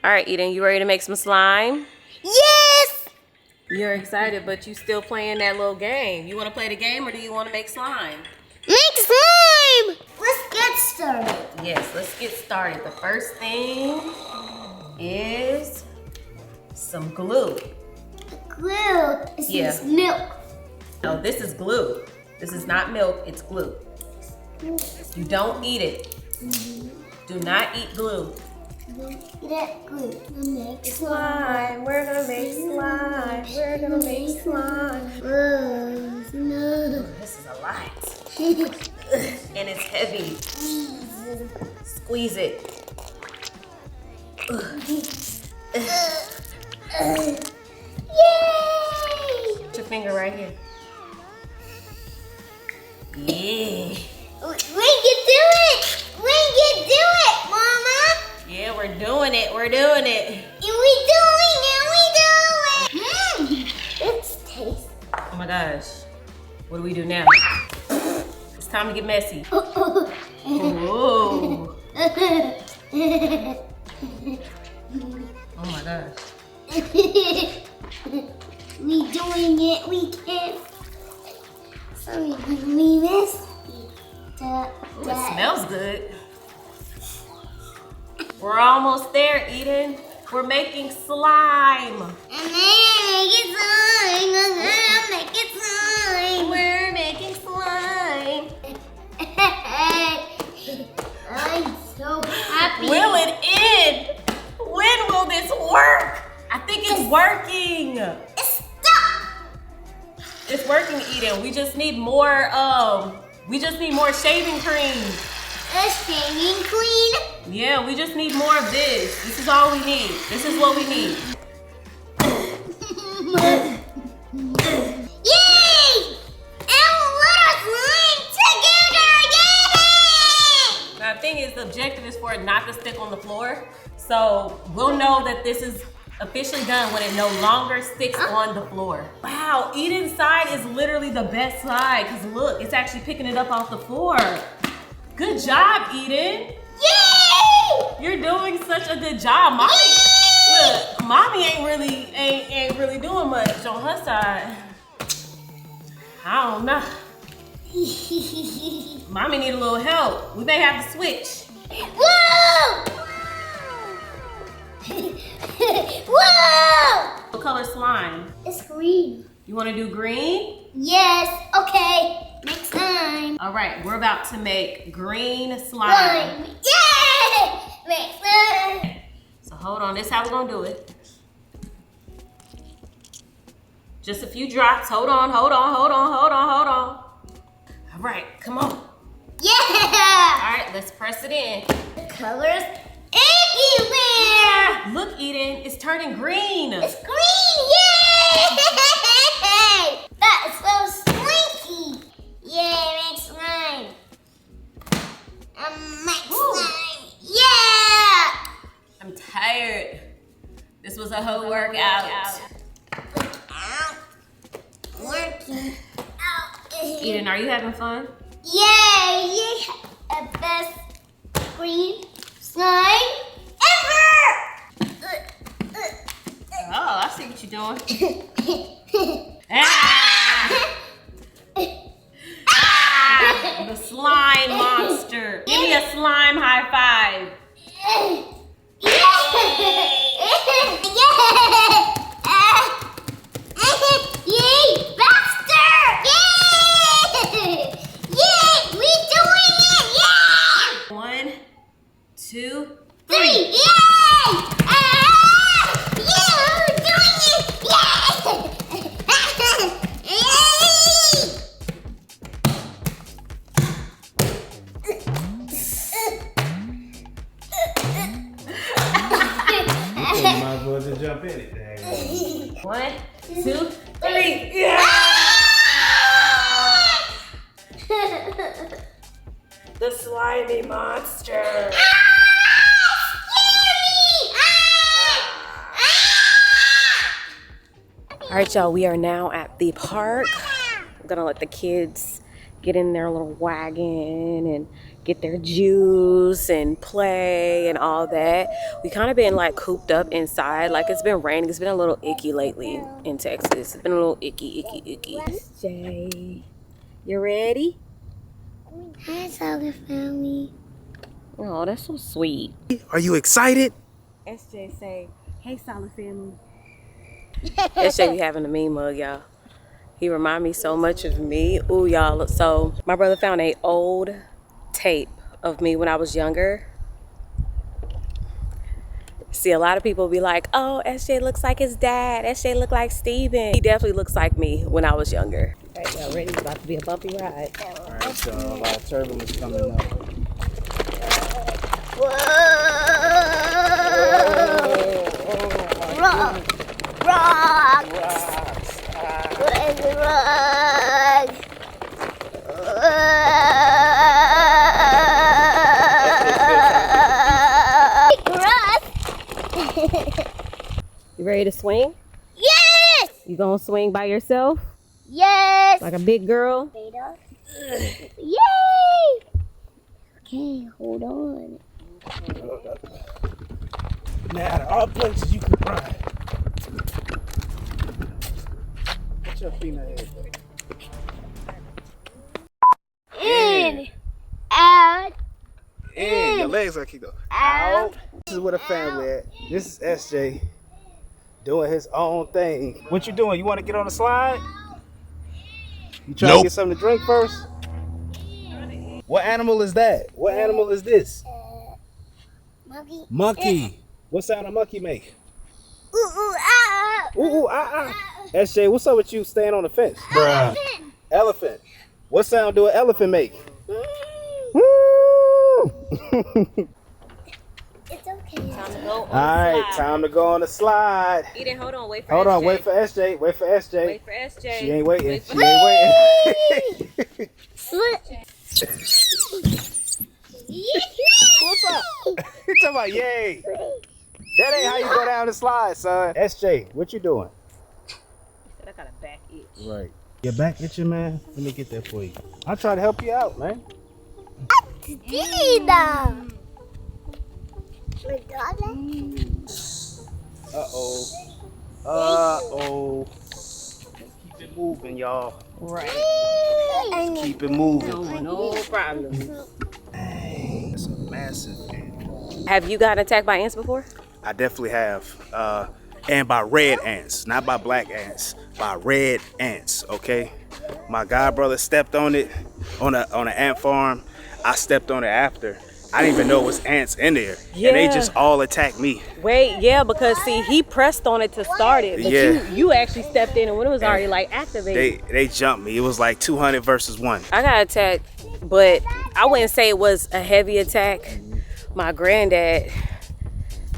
All right, Eden, you ready to make some slime? Yes! You're excited, but you still playing that little game. You want to play the game or do you want to make slime? Make slime! Let's get started. Yes, let's get started. The first thing is some glue. Glue. This is milk. No, this is glue. This is not milk, it's glue. You don't eat it. Do not eat glue. Get glue. Make Slime. We're gonna make slime. We're gonna make slime. Oh, no. This is a lot. And it's heavy. Squeeze it. Yay! Put your finger right here. Yeah. We can do it! We can do it, Mama! Yeah, we're doing it. We're doing it. And we doing it! It's tasty. Oh my gosh. What do we do now? It's time to get messy. Oh. Oh my gosh. We doing it. We can. Sorry, we missed. Ooh, it smells good. We're almost there, Eden. We're making slime. And then make it slime. Make it slime. We're making slime. I'm so happy. Will it end? When will this work? I think it's working. Stop. It's working, Eden. We just need more shaving cream. A shaving cream. Yeah, we just need more of this. This is all we need. This is what we need. Yay! And let us learn together. Yay! Now, the thing is, the objective is for it not to stick on the floor. So we'll know that this is officially done when it no longer sticks on the floor. Wow, Eden's side is literally the best side because look, it's actually picking it up off the floor. Good job, Eden. Yay! You're doing such a good job. Mommy, look, mommy ain't really doing much on her side. I don't know. Mommy need a little help. We may have to switch. Whoa! Whoa! What color slime? It's green. You want to do green? Yes. Okay. Next time. All right, we're about to make green slime. Yay! Next time. So hold on, this is how we're gonna do it. Just a few drops. Hold on. All right, come on. Yeah! All right, let's press it in. The colors everywhere! Look, Eden, it's turning green. It's green! Yay! That is so slinky! Yay, make slime! Make slime! Yeah! I'm tired. This was a whole workout. Working out. Eden, are you having fun? Yay! The best green slime ever! Oh, I see what you're doing. Ah! The slime monster. Give me a slime high five. Yay! Faster! Yay! Yay! We doing it! Yeah! 1, 2, 3. 3! Yay! Yeah! We're doing it! You might as well just jump in it. Dang. 1, 2, 3. Yeah! The slimy monster. All right, y'all, we are now at the park. I'm gonna let the kids get in their little wagon and get their juice and play and all that. We kind of been like cooped up inside. Like it's been raining. It's been a little icky lately in Texas. It's been a little icky. SJ, you ready? Hi, Solid Family. Oh, that's so sweet. Are you excited? SJ say, hey, Solid Family. SJ be having a mean mug, y'all. He remind me so much of me. Ooh, y'all. So my brother found a old tape of me when I was younger. See, a lot of people be like, oh, SJ looks like his dad. SJ look like Steven. He definitely looks like me when I was younger. All right, y'all ready? It's about to be a bumpy ride. All right, so a lot of turbulence coming up. Whoa! Rocks! Where's the rock? You ready to swing? Yes! You gonna swing by yourself? Yes! Like a big girl? Yay! Okay, hold on. Now, out of all places you could ride. Put your feet in the head. In, out, In. Your legs gotta keep going. Out. This is where the family at. This is SJ doing his own thing. What you doing? You want to get on the slide? You trying to get something to drink first? What animal is that? What animal is this? monkey. Monkey. What sound a monkey make? Ooh, ooh, ah, Ooh, ooh, ah, ah. SJ, what's up with you staying on the fence? ah. Elephant. What sound do an elephant make? Mm, Woo! it's okay. Time to go on All right, the slide. time to go on the slide. Eden, hold on. Wait for Hold SJ. on, wait for SJ. Wait for SJ. Wait for SJ. She ain't waiting. Wait She for- ain't waiting. What's up? You talking about yay? That ain't how you go down the slide, son. SJ, what you doing? I got a back itch. Right. Your back itching, man? Let me get that for you. I'll try to help you out, man. Dida. Uh-oh. Uh-oh. Keep it moving, y'all. Right. Keep it moving. No problem. That's a massive ant. Have you gotten attacked by ants before? I definitely have. And by red ants, not by black ants, by red ants, okay? My god brother stepped on it on an ant farm. I stepped on it after. I didn't even know it was ants in there. Yeah. And they just all attacked me. Wait, yeah, because see, he pressed on it to start it, but Yeah. you actually stepped in and when it was already like activated. They jumped me. It was like 200 versus 1. I got attacked, but I wouldn't say it was a heavy attack. My granddad,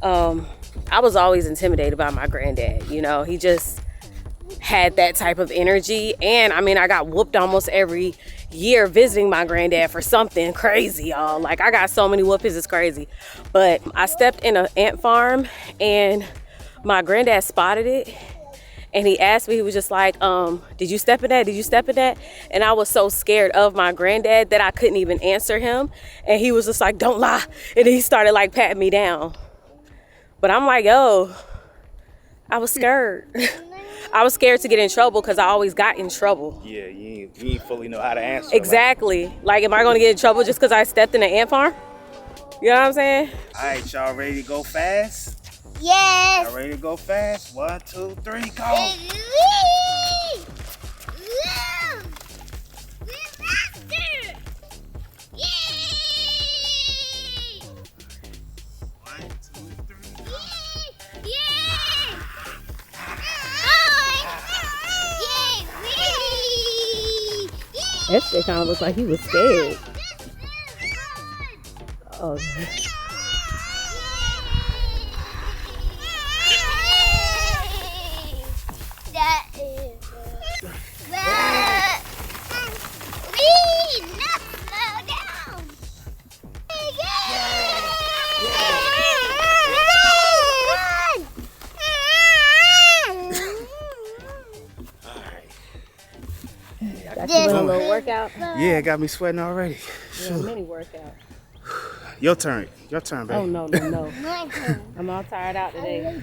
I was always intimidated by my granddad. You know, he just had that type of energy. And I mean, I got whooped almost every year visiting my granddad for something crazy, y'all. Like, I got so many whoopings, it's crazy. But I stepped in an ant farm and my granddad spotted it. And he asked me, he was just like, did you step in that? Did you step in that? And I was so scared of my granddad that I couldn't even answer him. And he was just like, don't lie. And he started like patting me down. But I'm like, yo, I was scared. I was scared to get in trouble because I always got in trouble. Yeah, you ain't fully know how to answer. Exactly. Like, am I going to get in trouble just because I stepped in an ant farm? You know what I'm saying? All right, y'all ready to go fast? Yes. Y'all ready to go fast? 1, 2, 3, go. That shit kind of looked like he was scared. Oh. That is not slow down. Got you a little workout? Yeah, it got me sweating already. Yeah, mini workout. Your turn. Your turn, baby. Oh, no, no, no. My turn. I'm all tired out today.